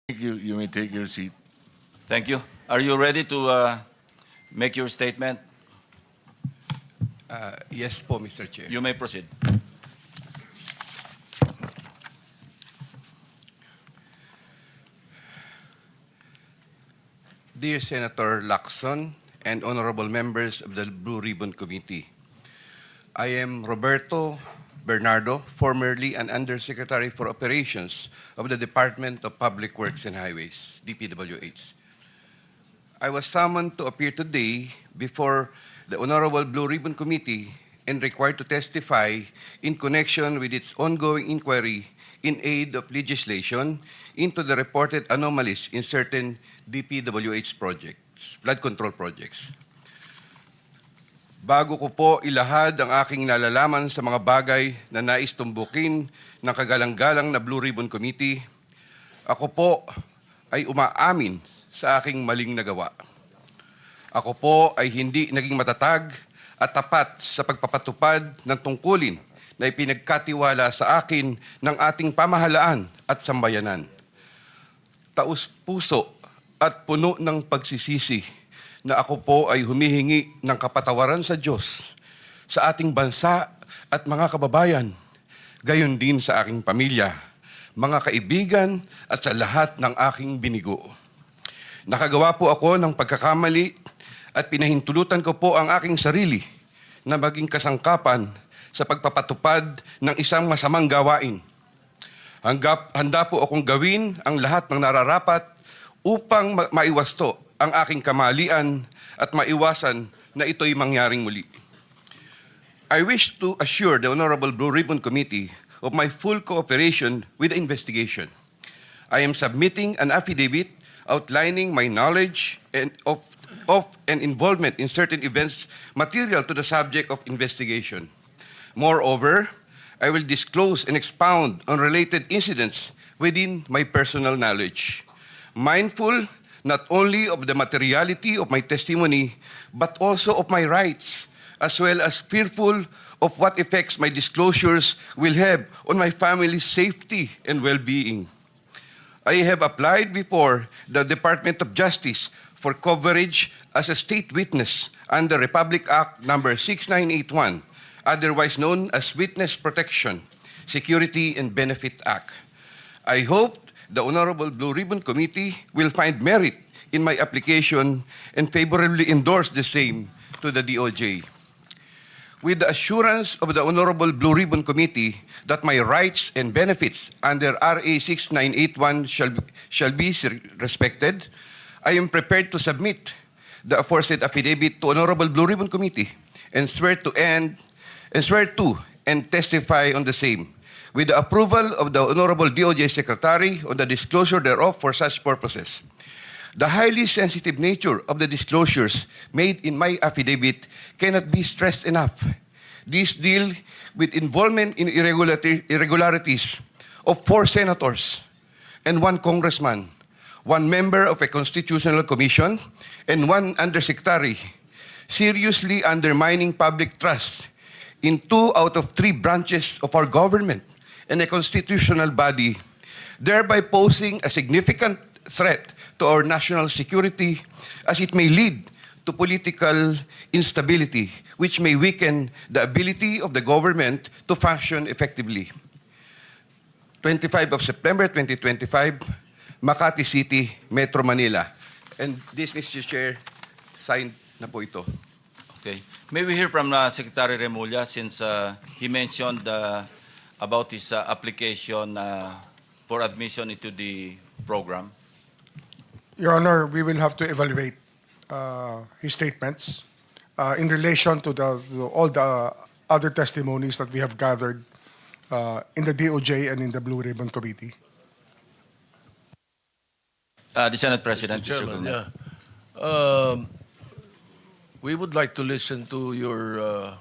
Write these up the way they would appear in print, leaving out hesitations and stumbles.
You may take your seat. Thank you. Are you ready to make your statement? Yes po, Mr. Chair. You may proceed. Dear Senator Lacson and honorable members of the Blue Ribbon Committee, I am Roberto Bernardo, formerly an Undersecretary for Operations of the Department of Public Works and Highways, DPWH. I was summoned to appear today before the Honorable Blue Ribbon Committee and required to testify in connection with its ongoing inquiry in aid of legislation into the reported anomalies in certain DPWH projects, flood control projects. Bago ko po ilahad ang aking nalalaman sa mga bagay na nais tumbukin ng kagalang-galang na Blue Ribbon Committee, ako po ay umaamin sa aking maling nagawa. Ako po ay hindi naging matatag at tapat sa pagpapatupad ng tungkulin na ipinagkatiwala sa akin ng ating pamahalaan at sambayanan. Taus-puso at puno ng pagsisisi na ako po ay humihingi ng kapatawaran sa Diyos, sa ating bansa at mga kababayan, gayon din sa aking pamilya, mga kaibigan at sa lahat ng aking binigo. Nakagawa po ako ng pagkakamali at pinahintulutan ko po ang aking sarili na maging kasangkapan sa pagpapatupad ng isang masamang gawain. Handa po akong gawin ang lahat ng nararapat upang maiwasto ang aking kamalian at maiwasan na ito'y mangyaring muli. I wish to assure the Honorable Blue Ribbon Committee of my full cooperation with the investigation. I am submitting an affidavit outlining my knowledge and of and involvement in certain events material to the subject of investigation. Moreover, I will disclose and expound on related incidents within my personal knowledge, mindful not only of the materiality of my testimony, but also of my rights, as well as fearful of what effects my disclosures will have on my family's safety and well-being. I have applied before the Department of Justice for coverage as a state witness under Republic Act No. 6981, otherwise known as Witness Protection, Security and Benefit Act. I hope the Honorable Blue Ribbon Committee will find merit in my application and favorably endorse the same to the DOJ. With the assurance of the Honorable Blue Ribbon Committee that my rights and benefits under RA 6981 shall be respected, I am prepared to submit the aforesaid affidavit to Honorable Blue Ribbon Committee and swear to and testify on the same, with the approval of the Honorable DOJ Secretary on the disclosure thereof for such purposes. The highly sensitive nature of the disclosures made in my affidavit cannot be stressed enough. These deal with involvement in irregularities of 4 senators and 1 congressman, 1 member of a constitutional commission, and 1 undersecretary, seriously undermining public trust in 2 out of 3 branches of our government and a constitutional body, thereby posing a significant threat to our national security as it may lead to political instability, which may weaken the ability of the government to function effectively. 25 of September 2025, Makati City, Metro Manila. And this, Mr. Chair, signed na po ito. Okay. May we hear from Secretary Remulla since he mentioned about his application for admission into the program? Your Honor, we will have to evaluate his statements in relation to all the other testimonies that we have gathered in the DOJ and in the Blue Ribbon Committee. The Senate President, Mr. Chairman, Guzman. we would like to listen to your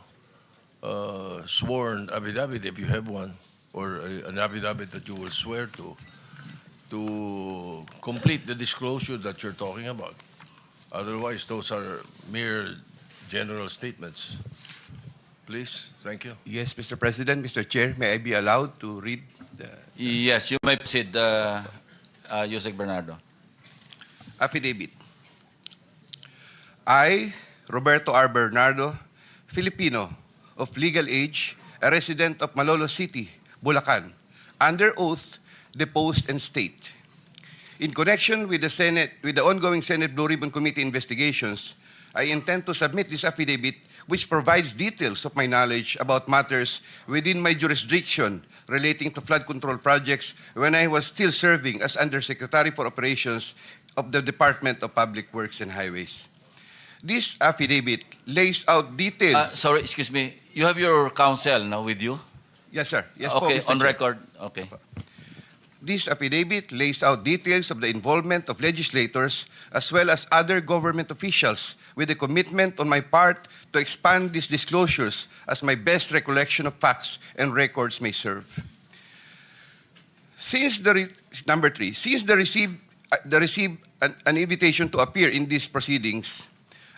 sworn affidavit, if you have one, or an affidavit that you will swear to complete the disclosure that you're talking about. Otherwise, those are mere general statements. Please, thank you. Yes, Mr. President, Mr. Chair, may I be allowed to read the... Yes, you may proceed, Yusek Bernardo. Affidavit. I, Roberto R. Bernardo, Filipino, of legal age, a resident of Malolos City, Bulacan, under oath, depose and state. In connection with the ongoing Senate Blue Ribbon Committee investigations, I intend to submit this affidavit which provides details of my knowledge about matters within my jurisdiction relating to flood control projects when I was still serving as Undersecretary for Operations of the Department of Public Works and Highways. This affidavit lays out details. Sorry, excuse me. You have your counsel now with you? Yes, sir. Yes, po, Okay, Mr. on Chair. record. Okay. This affidavit lays out details of the involvement of legislators as well as other government officials with a commitment on my part to expand these disclosures as my best recollection of facts and records may serve. Number three, since the received an invitation to appear in these proceedings,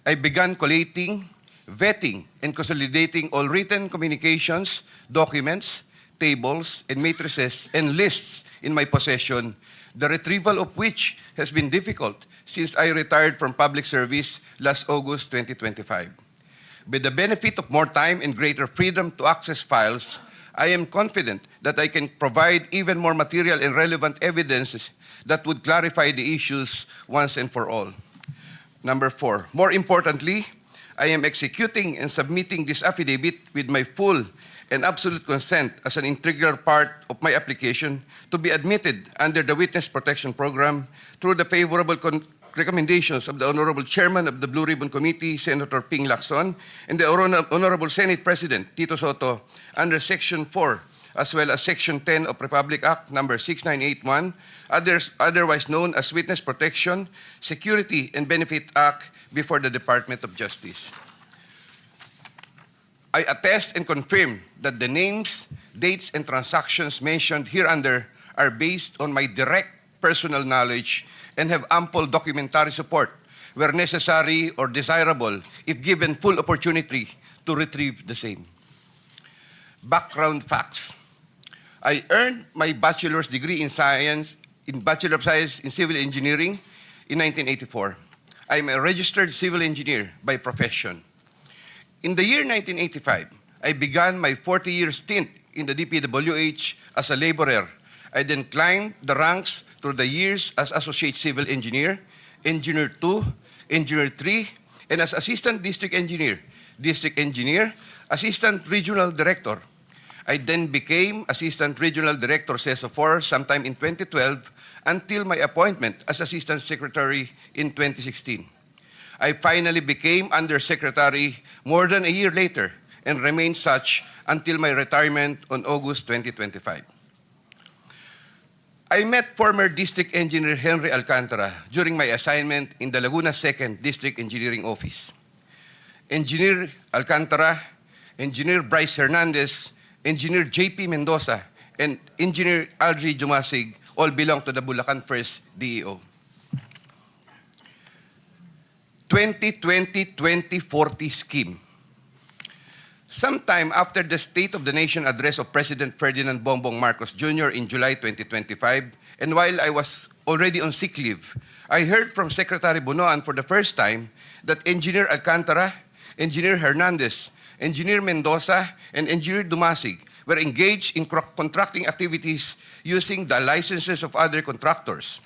I began collating, vetting, and consolidating all written communications, documents, tables, and matrices, and lists in my possession, the retrieval of which has been difficult since I retired from public service last August 2025. With the benefit of more time and greater freedom to access files, I am confident that I can provide even more material and relevant evidence that would clarify the issues once and for all. Number four, more importantly, I am executing and submitting this affidavit with my full and absolute consent as an integral part of my application to be admitted under the Witness Protection Program through the favorable recommendations of the Honorable Chairman of the Blue Ribbon Committee, Senator Ping Lacson, and the Honorable Senate President, Tito Soto, under Section 4, as well as Section 10 of Republic Act Number 6981, otherwise known as Witness Protection, Security, and Benefit Act before the Department of Justice. I attest and confirm that the names, dates, and transactions mentioned hereunder are based on my direct personal knowledge and have ample documentary support where necessary or desirable if given full opportunity to retrieve the same. Background facts. I earned my bachelor's degree in Bachelor of Science in Civil Engineering in 1984. I am a registered civil engineer by profession. In the year 1985, I began my 40-year stint in the Dpwh as a laborer. I then climbed the ranks through the years as Associate Civil Engineer, Engineer 2, Engineer 3, and as Assistant District Engineer, Assistant Regional Director. I then became Assistant Regional Director CESO 4 sometime in 2012 until my appointment as Assistant Secretary in 2016. I finally became Undersecretary more than a year later and remained such until my retirement on August 2025. I met former District Engineer Henry Alcantara during my assignment in the Laguna 2nd District Engineering Office. Engineer Alcantara, Engineer Bryce Hernandez, Engineer JP Mendoza, and Engineer Algie Jumasig all belong to the Bulacan 1st DEO. 2020-2040 scheme. Sometime after the State of the Nation address of President Ferdinand Bongbong Marcos Jr. in July 2025, and while I was already on sick leave, I heard from Secretary Bunoan for the first time that Engineer Alcantara, Engineer Hernandez, Engineer Mendoza, and Engineer Dumasig were engaged in contracting activities using the licenses of other contractors.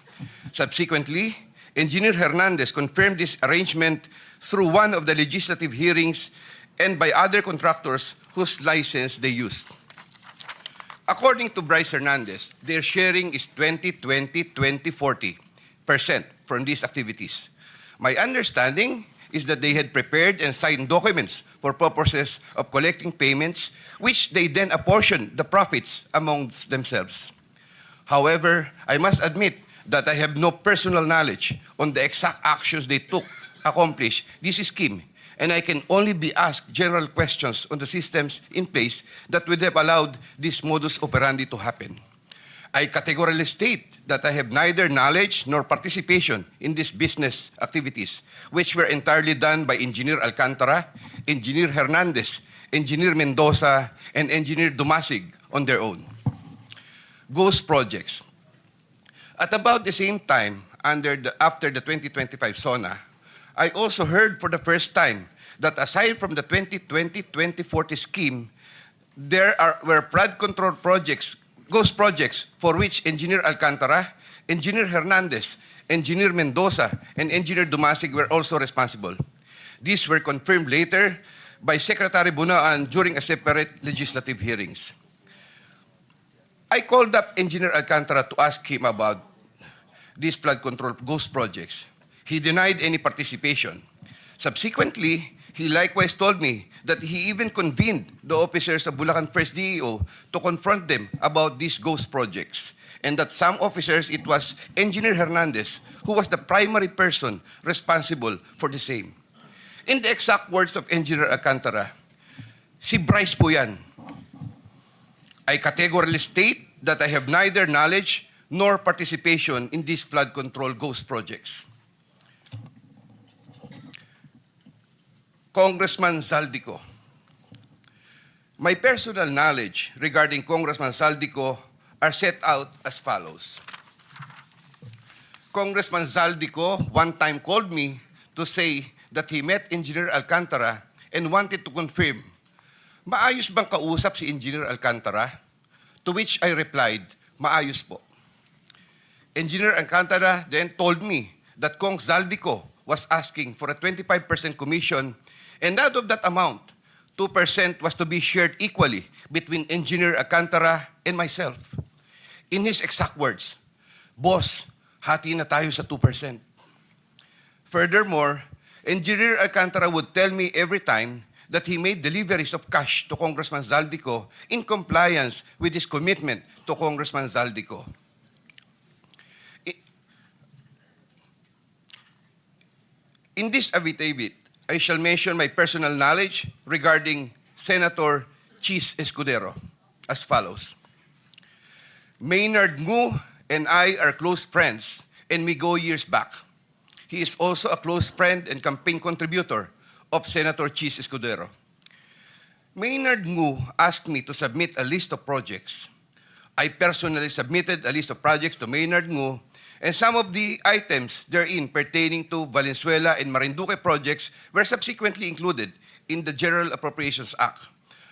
Subsequently, Engineer Hernandez confirmed this arrangement through one of the legislative hearings and by other contractors whose license they used. According to Bryce Hernandez, their sharing is 20-20-20-40% from these activities. My understanding is that they had prepared and signed documents for purposes of collecting payments, which they then apportioned the profits amongst themselves. However, I must admit that I have no personal knowledge on the exact actions they took to accomplish this scheme, and I can only be asked general questions on the systems in place that would have allowed this modus operandi to happen. I categorically state that I have neither knowledge nor participation in these business activities, which were entirely done by Engineer Alcantara, Engineer Hernandez, Engineer Mendoza, and Engineer Dumasig on their own. Ghost projects. At about the same time, after the 2025 SONA, I also heard for the first time that aside from the 2020-2040 scheme, were flood control projects, ghost projects, for which Engineer Alcantara, Engineer Hernandez, Engineer Mendoza, and Engineer Dumasig were also responsible. These were confirmed later by Secretary Bunaan during a separate legislative hearings. I called up Engineer Alcantara to ask him about these flood control ghost projects. He denied any participation. Subsequently, he likewise told me that he even convened the officers of Bulacan First DEO to confront them about these ghost projects, and that some officers, it was Engineer Hernandez, who was the primary person responsible for the same. In the exact words of Engineer Alcantara, si Bryce po yan. I categorically state that I have neither knowledge nor participation in these flood control ghost projects. Congressman Zaldico. My personal knowledge regarding Congressman Zaldico are set out as follows. Congressman Zaldico one time called me to say that he met Engineer Alcantara and wanted to confirm, maayos bang kausap si Engineer Alcantara? To which I replied, maayos po. Engineer Alcantara then told me that Kong Zaldico was asking for a 25% commission, and out of that amount, 2% was to be shared equally between Engineer Alcantara and myself. In his exact words, boss, hati na tayo sa 2%. Furthermore, Engineer Alcantara would tell me every time that he made deliveries of cash to Congressman Zaldico in compliance with his commitment to Congressman Zaldico. In this affidavit, I shall mention my personal knowledge regarding Senator Chis Escudero as follows. Maynard Ngu and I are close friends, and we go years back. He is also a close friend and campaign contributor of Senator Chis Escudero. Maynard Ngu asked me to submit a list of projects. I personally submitted a list of projects to Maynard Ngu, and some of the items therein pertaining to Valenzuela and Marinduque projects were subsequently included in the General Appropriations Act.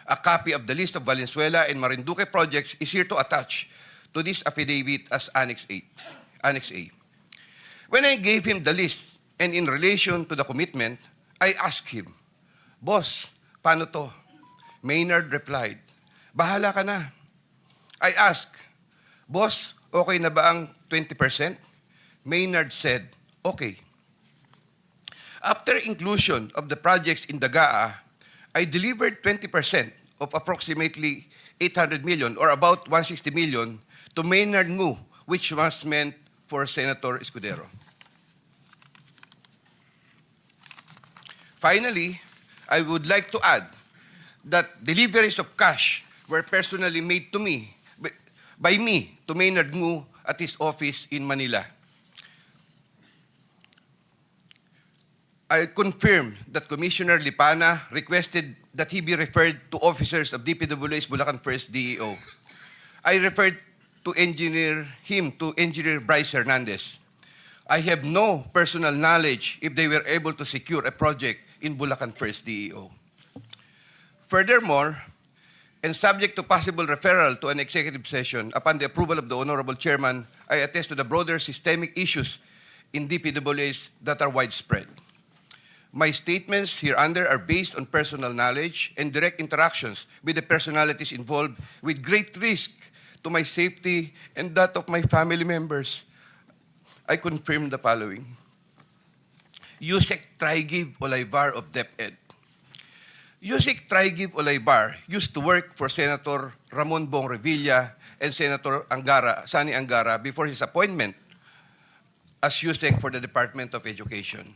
A copy of the list of Valenzuela and Marinduque projects is here to attach to this affidavit as Annex A. When I gave him the list and in relation to the commitment, I asked him, Boss, paano to? Maynard replied, bahala ka na. I asked, Boss, okay na ba ang 20%? Maynard said, okay. After inclusion of the projects in the GAA, I delivered 20% of approximately 800 million or about 160 million to Maynard Ngu, which was meant for Senator Escudero. Finally, I would like to add that deliveries of cash were personally made to me, by me, to Maynard Ngu at his office in Manila. I confirm that Commissioner Lipana requested that he be referred to officers of Dpwh Bulacan First DEO. I referred to Engineer Bryce Hernandez. I have no personal knowledge if they were able to secure a project in Bulacan First DEO. Furthermore, and subject to possible referral to an executive session upon the approval of the Honorable Chairman, I attest to the broader systemic issues in DPWH that are widespread. My statements hereunder are based on personal knowledge and direct interactions with the personalities involved with great risk to my safety and that of my family members. I confirm the following. Yusek Trigiv Olaybar of DepEd. Yusek Trigiv Olaybar used to work for Senator Ramon Bong Revilla and Senator Sani Angara before his appointment as Yusek for the Department of Education.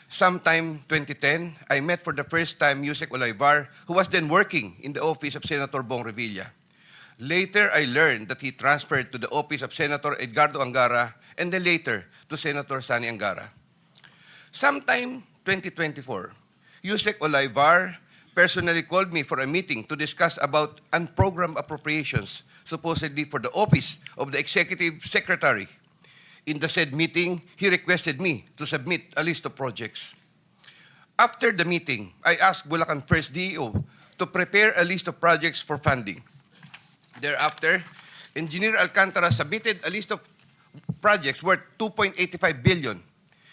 Sometime 2010, I met for the first time Yusek Olaybar, who was then working in the office of Senator Bong Revilla. Later, I learned that he transferred to the office of Senator Edgardo Angara and then later to Senator Sani Angara. Sometime 2024, Yusek Olaybar personally called me for a meeting to discuss about unprogrammed appropriations, supposedly for the office of the Executive Secretary In the said meeting, he requested me to submit a list of projects. After the meeting, I asked Bulacan First DEO to prepare a list of projects for funding. Thereafter, Engineer Alcantara submitted a list of projects worth 2.85 billion.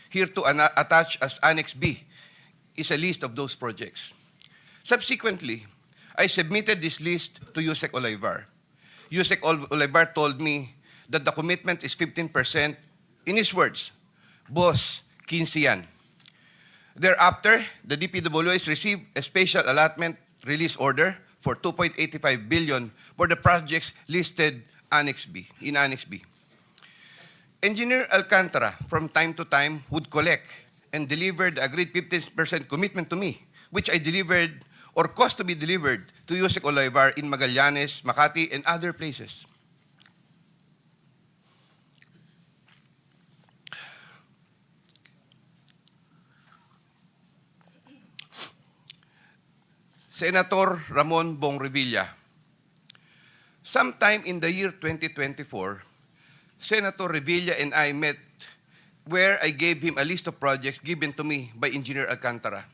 Here to attach as Annex B is a list of those projects. Subsequently, I submitted this list to Yusek Olivar. Yusek Olivar told me that the commitment is 15%. In his words, boss, 15 yan. Thereafter, the DPWH received a special allotment release order for 2.85 billion for the projects listed in Annex B. Engineer Alcantara, from time to time, would collect and deliver the agreed 15% commitment to me, which I delivered or caused to be delivered to Yusek Olivar in Magallanes, Makati, and other places. Senator Ramon Bong Revilla. Sometime in the year 2024, Senator Revilla and I met where I gave him a list of projects given to me by Engineer Alcantara.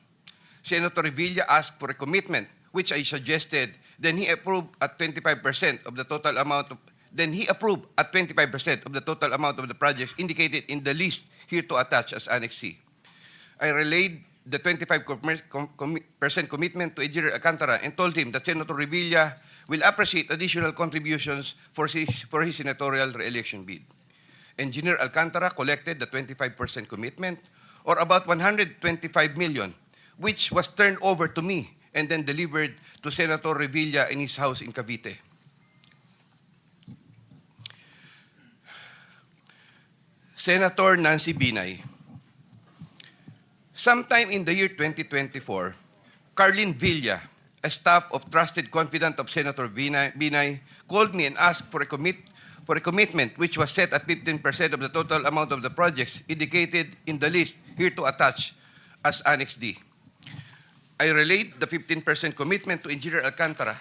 Senator Revilla asked for a commitment, which I suggested. Then he approved at 25% of the total amount of the projects indicated in the list here to attach as Annex C. I relayed the 25% commitment to Engineer Alcantara and told him that Senator Revilla will appreciate additional contributions for his senatorial re-election bid. Engineer Alcantara collected the 25% commitment, or about 125 million, which was turned over to me and then delivered to Senator Revilla in his house in Cavite. Senator Nancy Binay. Sometime in the year 2024, Carlin Villa, a staff of trusted confidant of Senator Binay, called me and asked for a commitment which was set at 15% of the total amount of the projects indicated in the list here to attach as Annex D. I relayed the 15% commitment to Engineer Alcantara.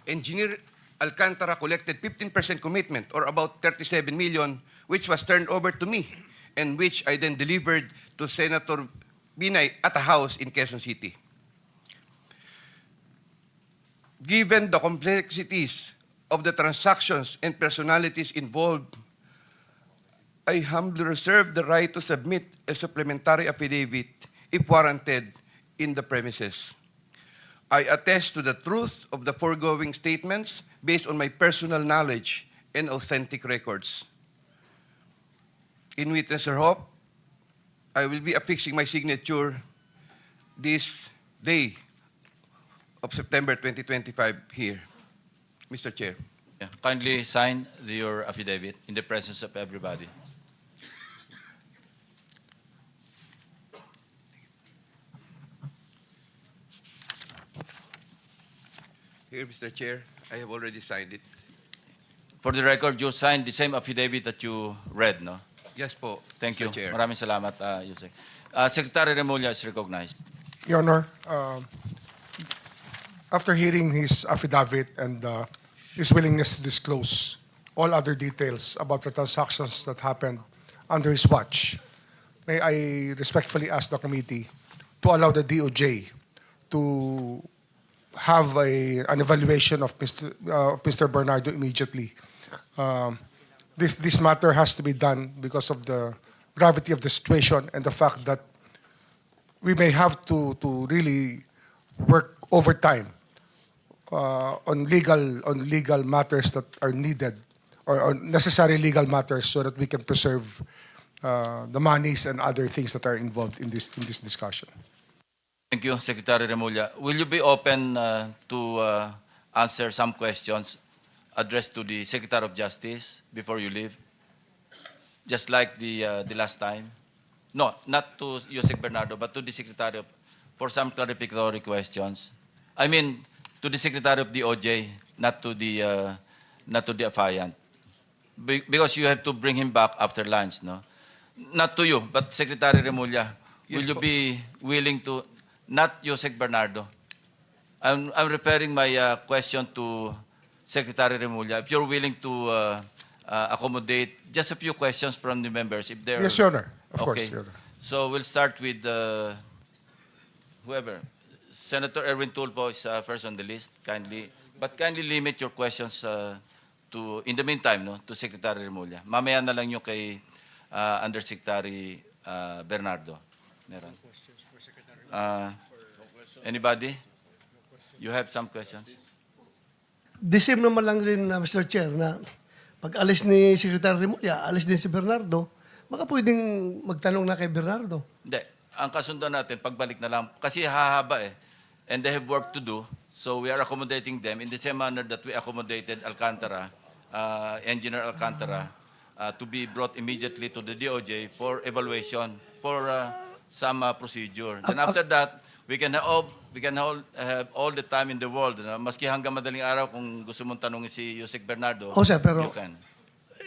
Engineer Alcantara collected 15% commitment, or about 37 million, which was turned over to me and which I then delivered to Senator Binay at a house in Quezon City. Given the complexities of the transactions and personalities involved, I humbly reserve the right to submit a supplementary affidavit if warranted in the premises. I attest to the truth of the foregoing statements based on my personal knowledge and authentic records. In witness or hope, I will be affixing my signature this day of September 2025 here. Mr. Chair. Yeah. Kindly sign your affidavit in the presence of everybody. Here, Mr. Chair, I have already signed it. For the record, you signed the same affidavit that you read, no? Yes po, Thank Mr. you. Chair. Maraming salamat, Yusek. Secretary Remulla is recognized. Your Honor, after hearing his affidavit and his willingness to disclose all other details about the transactions that happened under his watch, may I respectfully ask the committee to allow the DOJ to have an evaluation of Mr. Bernardo immediately. This matter has to be done because of the gravity of the situation and the fact that we may have to really work overtime on legal matters that are needed, or necessary legal matters, so that we can preserve the monies and other things that are involved in this discussion. Thank you, Secretary Remulla. Will you be open to answer some questions addressed to the Secretary of Justice before you leave? Just like the last time? No, not to Yusek Bernardo, but to the Secretary for some clarificatory questions. I mean, to the Secretary of the OJ, not to the affiant. Because you have to bring him back after lunch, no? Not to you, but Secretary Remulla, will Yes, you po. be willing to, not Yusek Bernardo, I'm referring my question to Secretary Remulla. If you're willing to accommodate just a few questions from the members if there. Yes, Your Honor. Of course, Okay. Your Honor. So we'll start with whoever. Senator Erwin Tulfo is first on the list. Kindly limit your questions to, in the meantime, no, to Secretary Remulla. Mamaya na lang yung kay Undersecretary Bernardo. Meron. Anybody? You have some questions? The same naman lang rin, Mr. Chair, na pag alis ni Secretary Remulla, alis din si Bernardo, baka pwedeng magtanong na kay Bernardo. Hindi. Ang kasundan natin, pagbalik na lang. Kasi hahaba eh. And they have work to do. So we are accommodating them in the same manner that we accommodated Alcantara, Engineer Alcantara, to be brought immediately to the DOJ for evaluation, for some procedure. Then after that, we can have all the time in the world. Maski hanggang madaling araw, kung gusto mong tanongin si Yusek Bernardo, Sir, pero you can.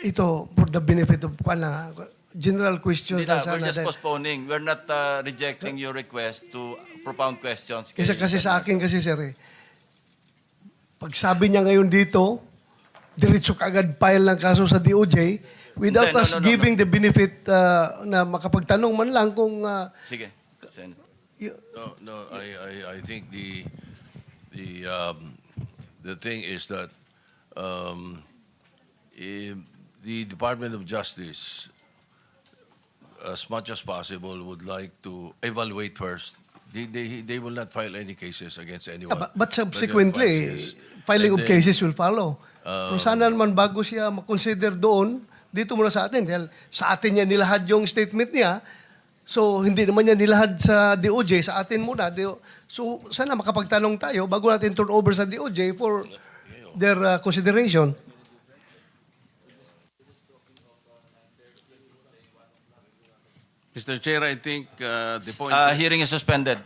ito, for the benefit of general questions Hindi na, na sana. we're just dahil- postponing. We're not rejecting your request to propound questions. Isa kasi sa akin kasi, sir, pag sabi niya ngayon dito, diretso kaagad file ng kaso sa DOJ without Hindi, no, us no, no, giving the benefit na makapagtanong man lang kung Sige. Sen. No, I think the thing is that the Department of Justice, as much as possible, would like to evaluate first. They will not file any cases against anyone. but subsequently, filing of cases will follow. Kung sana naman bago siya makonsider doon, dito muna sa atin. Dahil sa atin niya nilahad yung statement niya, so hindi naman niya nilahad sa DOJ, sa atin muna. So sana makapagtanong tayo bago natin turn over sa DOJ for their consideration. Mr. Chair, I think the point. Hearing is suspended.